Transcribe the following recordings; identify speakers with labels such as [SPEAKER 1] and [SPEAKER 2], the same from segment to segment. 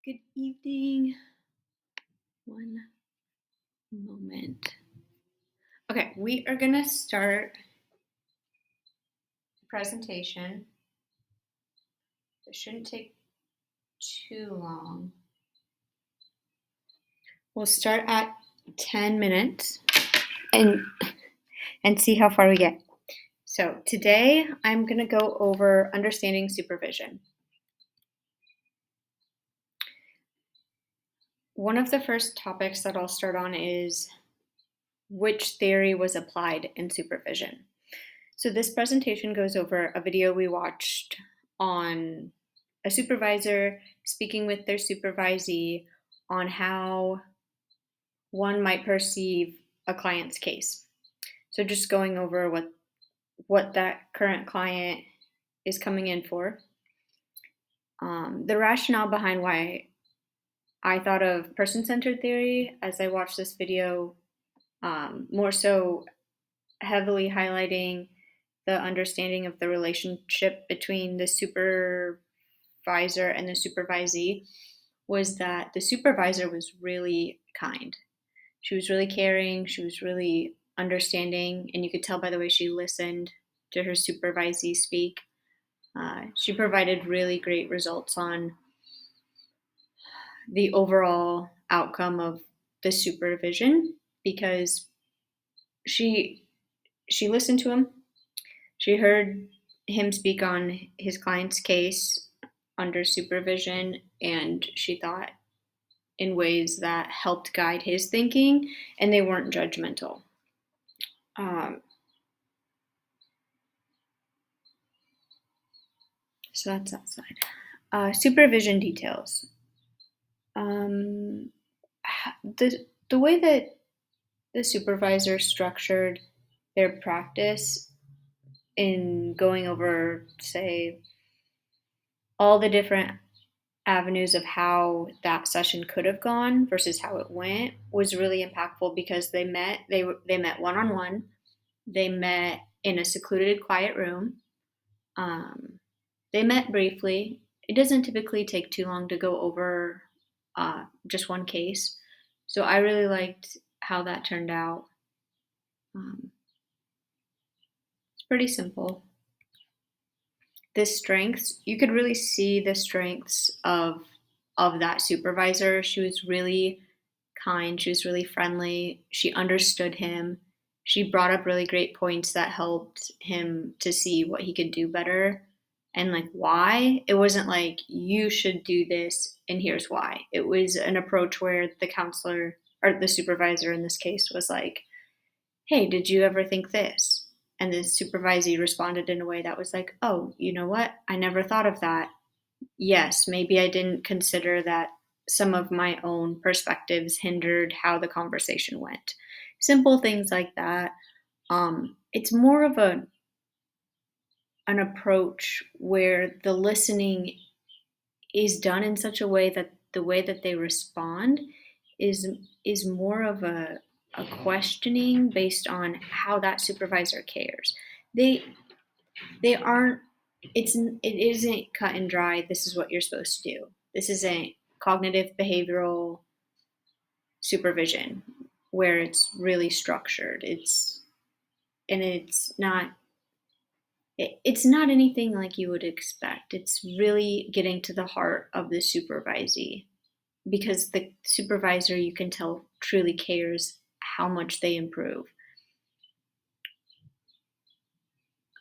[SPEAKER 1] Good evening. One moment. Okay, we are going to start the presentation. It shouldn't take too long. We'll start at 10 minutes and see how far we get. So today I'm going to go over understanding supervision. One of the first topics that I'll start on is which theory was applied in supervision. So this presentation goes over a video we watched on a supervisor speaking with their supervisee on how one might perceive a client's case. So just going over what that current client is coming in for. The rationale behind why I thought of person-centered theory as I watched this video, more so heavily highlighting the understanding of the relationship between the supervisor and the supervisee, was that the supervisor was really kind. She was really caring, she was really understanding, and you could tell by the way she listened to her supervisee speak. She provided really great results on the overall outcome of the supervision because she listened to him. She heard him speak on his client's case under supervision, and she thought in ways that helped guide his thinking, and they weren't judgmental. So that's that side. Supervision details. The way that the supervisor structured their practice in going over, say, all the different avenues of how that session could have gone versus how it went was really impactful because they met one-on-one. They met in a secluded, quiet room. They met briefly. It doesn't typically take too long to go over just one case. So I really liked how that turned out. It's pretty simple. The strengths, you could really see the strengths of that supervisor. She was really kind. She was really friendly. She understood him. She brought up really great points that helped him to see what he could do better and like why. It wasn't like you should do this and here's why. It was an approach where the counselor or the supervisor in this case was like, hey, did you ever think this? And the supervisee responded in a way that was like, oh, you know what? I never thought of that. Yes, maybe I didn't consider that some of my own perspectives hindered how the conversation went. Simple things like that. It's more of an approach where the listening is done in such a way that the way that they respond is more of a questioning based on how that supervisor cares. They aren't it isn't cut and dry, this is what you're supposed to do. This isn't cognitive behavioral supervision where it's really structured. It's not anything like you would expect. It's really getting to the heart of the supervisee because the supervisor, you can tell, truly cares how much they improve.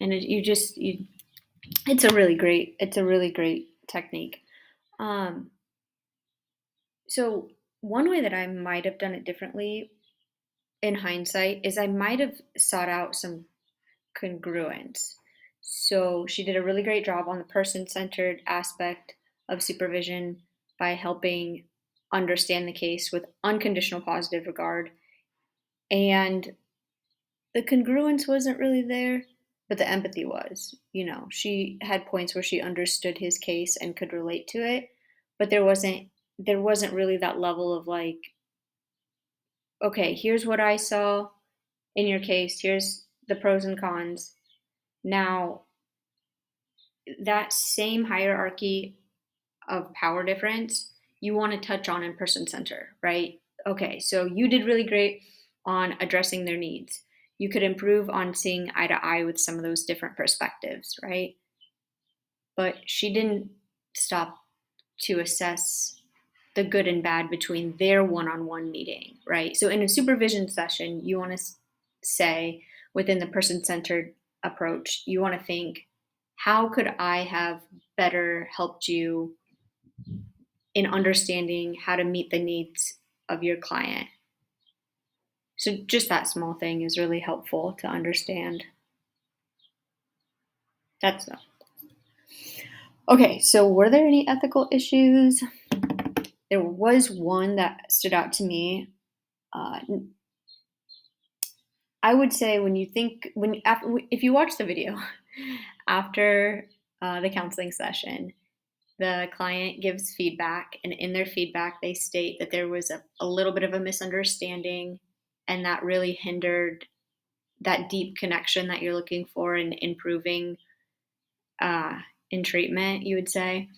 [SPEAKER 1] And it's a really great technique. So one way that I might have done it differently in hindsight is I might have sought out some congruence. So she did a really great job on the person-centered aspect of supervision by helping understand the case with unconditional positive regard. And the congruence wasn't really there, but the empathy was. She had points where she understood his case and could relate to it, but there wasn't really that level of like, okay, here's what I saw in your case, here's the pros and cons. Now, that same hierarchy of power difference you want to touch on in person center, right? Okay, so you did really great on addressing their needs. You could improve on seeing eye to eye with some of those different perspectives, right? But she didn't stop to assess the good and bad between their one-on-one meeting, right? So in a supervision session, you want to say within the person-centered approach, you want to think, how could I have better helped you in understanding how to meet the needs of your client? So just that small thing is really helpful to understand. That's okay. So were there any ethical issues? There was one that stood out to me. Uh, I would say when you think when after if you watch the video after the counseling session, the client gives feedback, and in their feedback, they state that there was a little bit of a misunderstanding, and that really hindered that deep connection that you're looking for in improving uh, in treatment. You would say,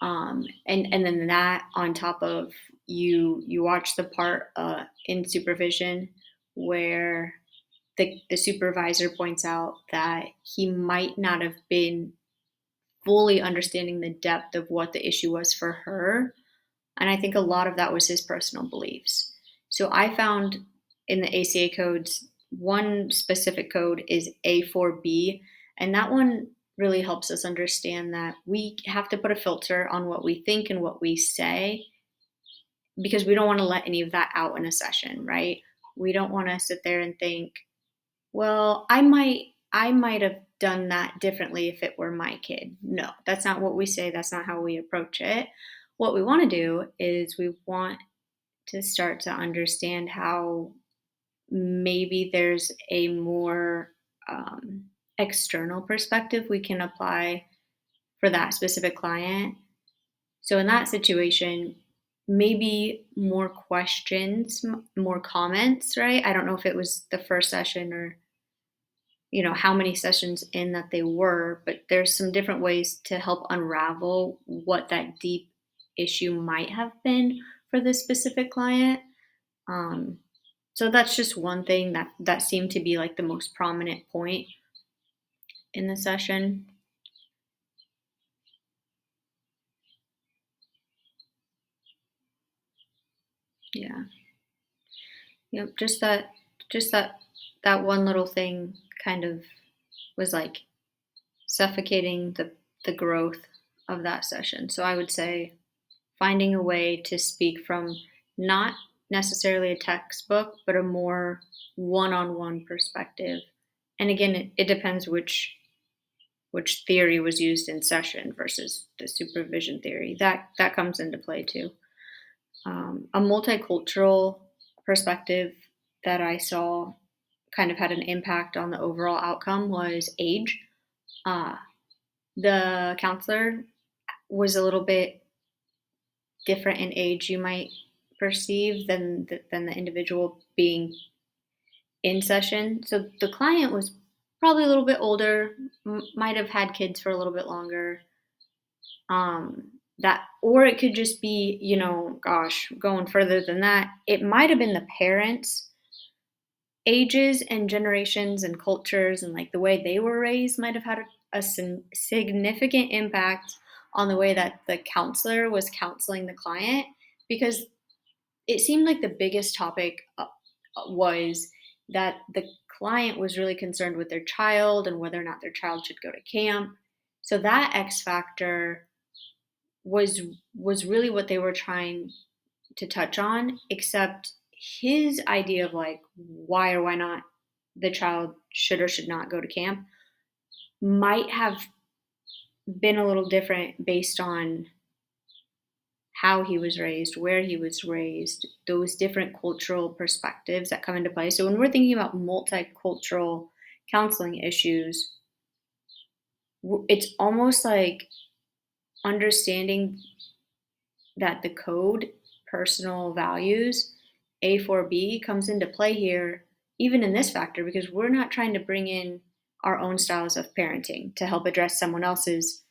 [SPEAKER 1] and then that on top of you watch the part in supervision where the supervisor points out that he might not have been fully understanding the depth of what the issue was for her. And I think a lot of that was his personal beliefs. So I found in the ACA codes, one specific code is A4B, and that one really helps us understand that we have to put a filter on what we think and what we say because we don't want to let any of that out in a session, right? We don't want to sit there and think, well, I might have done that differently if it were my kid. No, that's not what we say. That's not how we approach it. What we want to do is we want to start to understand how maybe there's a more external perspective we can apply for that specific client. So in that situation, maybe more questions, more comments, right? I don't know if it was the first session or how many sessions in that they were, but there's some different ways to help unravel what that deep issue might have been for this specific client. Um, so that's just one thing that seemed to be like the most prominent point in the session. Yeah. Yep. Just that one little thing kind of was like suffocating the growth of that session. So I would say finding a way to speak from not necessarily a textbook, but a more one-on-one perspective. And again, it depends which theory was used in session versus the supervision theory. That comes into play too. A multicultural perspective that I saw kind of had an impact on the overall outcome was age. Uh, the counselor was a little bit different in age you might perceive than the individual being in session. So the client was probably a little bit older, might have had kids for a little bit longer. That or it could just be, gosh, going further than that, it might have been the parents' ages and generations and cultures and like the way they were raised might have had a significant impact on the way that the counselor was counseling the client because it seemed like the biggest topic was that the client was really concerned with their child and whether or not their child should go to camp. So that X factor was really what they were trying to touch on, except his idea of like why or why not the child should or should not go to camp might have been a little different based on how he was raised, where he was raised, those different cultural perspectives that come into play. So when we're thinking about multicultural counseling issues, it's almost like understanding that the code, personal values, A4B comes into play here, even in this factor, because we're not trying to bring in our own styles of parenting to help address someone else's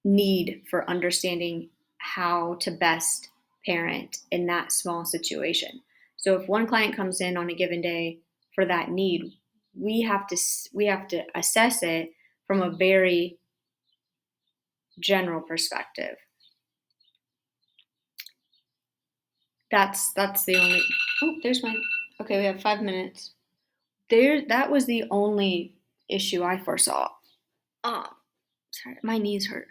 [SPEAKER 1] need for understanding how to best parent in that small situation. So if one client comes in on a given day for that need, we have to assess it from a very general perspective. That's the only. Oh, there's my. Okay, we have 5 minutes. That was the only issue I foresaw. Oh, sorry, my knees hurt.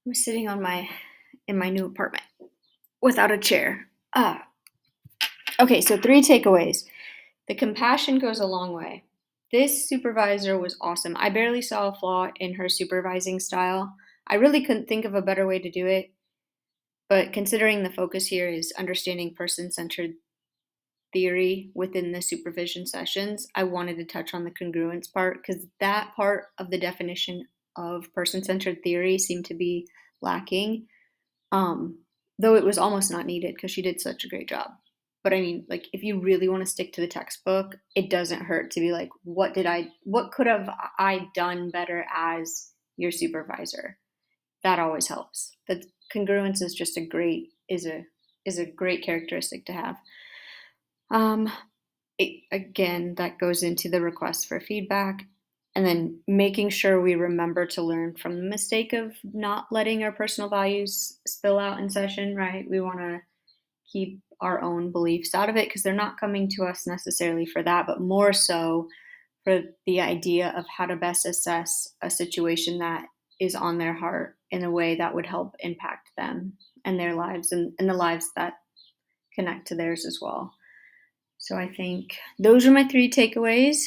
[SPEAKER 1] I'm sitting in my new apartment without a chair. Okay, so 3 takeaways. The compassion goes a long way. This supervisor was awesome. I barely saw a flaw in her supervising style. I really couldn't think of a better way to do it, but considering the focus here is understanding person-centered theory within the supervision sessions, I wanted to touch on the congruence part because that part of the definition of person-centered theory seemed to be lacking. Though it was almost not needed because she did such a great job. But I mean, like, if you really want to stick to the textbook, it doesn't hurt to be like, what could have I done better as your supervisor? That always helps. The congruence is just a great characteristic to have. Again, that goes into the request for feedback and then making sure we remember to learn from the mistake of not letting our personal values spill out in session, right? We want to keep our own beliefs out of it because they're not coming to us necessarily for that, but more so for the idea of how to best assess a situation that is on their heart in a way that would help impact them and their lives and the lives that connect to theirs as well. So I think those are my 3 takeaways: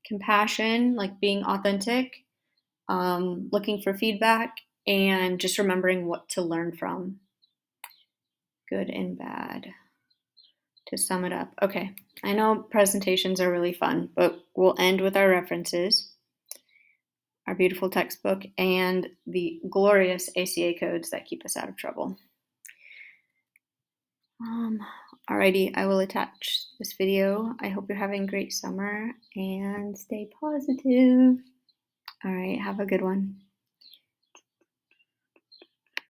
[SPEAKER 1] compassion, like being authentic, looking for feedback, and just remembering what to learn from, good and bad. To sum it up, okay, I know presentations are really fun, but we'll end with our references, our beautiful textbook, and the glorious ACA codes that keep us out of trouble. Alrighty, I will attach this video. I hope you're having a great summer and stay positive. All right, have a good one.